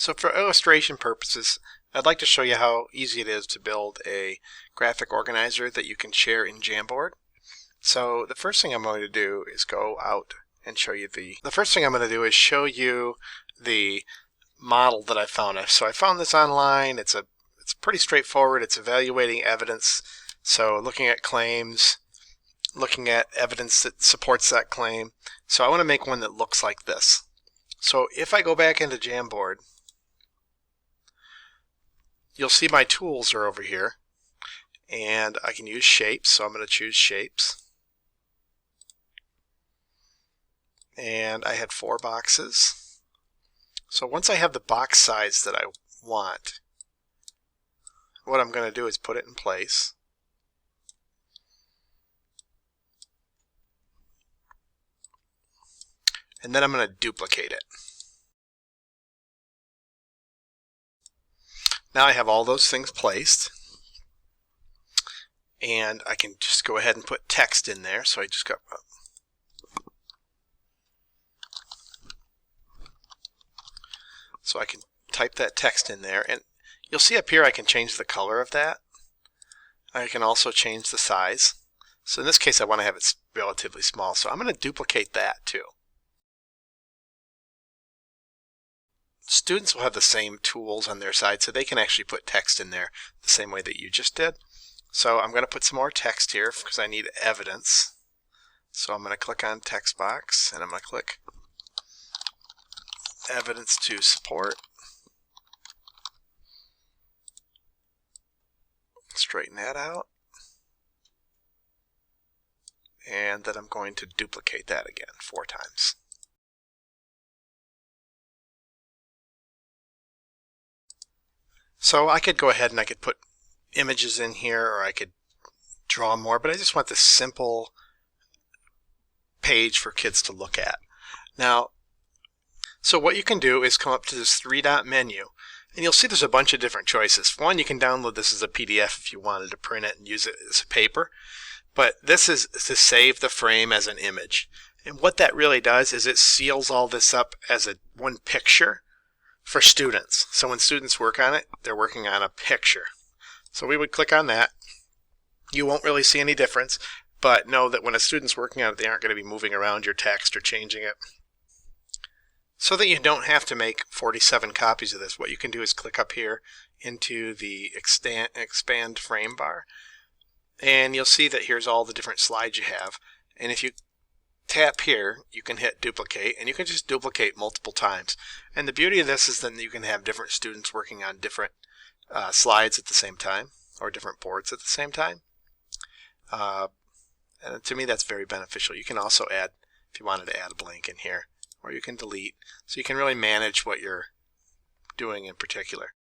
So for illustration purposes, I'd like to show you how easy it is to build a graphic organizer that you can share in Jamboard. So the first thing I'm going to do is go out and show you the model that I found. So I found this online. It's pretty straightforward. It's evaluating evidence. So looking at claims, looking at evidence that supports that claim. So I want to make one that looks like this. So if I go back into Jamboard, you'll see my tools are over here, and I can use shapes, so I'm going to choose shapes. And I had 4 boxes. So once I have the box size that I want, what I'm going to do is put it in place. And then I'm going to duplicate it. Now I have all those things placed, and I can just go ahead and put text in there. So I just got I can type that text in there, and you'll see up here I can change the color of that. I can also change the size. So in this case I want to have it relatively small, so I'm going to duplicate that too. Students will have the same tools on their side, so they can actually put text in there the same way that you just did. So I'm going to put some more text here because I need evidence. So I'm going to click on text box, and I'm going to click evidence to support. Straighten that out. And then I'm going to duplicate that again 4 times. So I could go ahead and I could put images in here, or I could draw more, but I just want this simple page for kids to look at. Now, so what you can do is come up to this 3-dot menu, and you'll see there's a bunch of different choices. One, you can download this as a PDF if you wanted to print it and use it as a paper, but this is to save the frame as an image. And what that really does is it seals all this up as one picture for students. So when students work on it, they're working on a picture. So we would click on that. You won't really see any difference, but know that when a student's working on it, they aren't going to be moving around your text or changing it. So that you don't have to make 47 copies of this, what you can do is click up here into the expand frame bar, and you'll see that here's all the different slides you have. And if you tap here, you can hit duplicate, and you can just duplicate multiple times. And the beauty of this is that you can have different students working on different slides at the same time, or different boards at the same time. And to me that's very beneficial. You can also add, if you wanted to add a blank in here, or you can delete, so you can really manage what you're doing in particular.